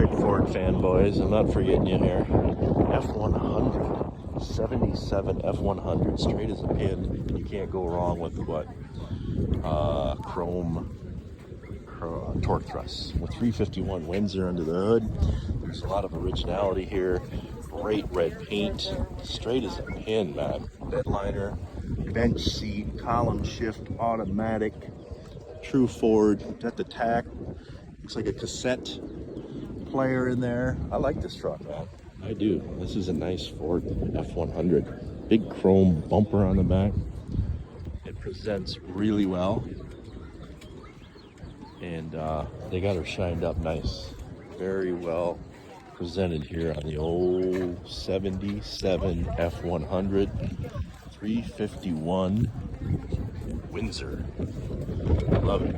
Alright, Ford fanboys, I'm not forgetting you here. F100, 77 F100, straight as a pin, and you can't go wrong with what? Chrome torque thrusts with 351 Windsor under the hood. There's a lot of originality here. Great red paint, straight as a pin, man. Bed liner, bench seat, column shift, automatic, true Ford. Got the tack, looks like a cassette player in there. I like this truck, man. I do. This is a nice Ford F100. Big chrome bumper on the back. It presents really well. And they got her shined up nice. Very well presented here on the old 77 F100 351 Windsor. Love it.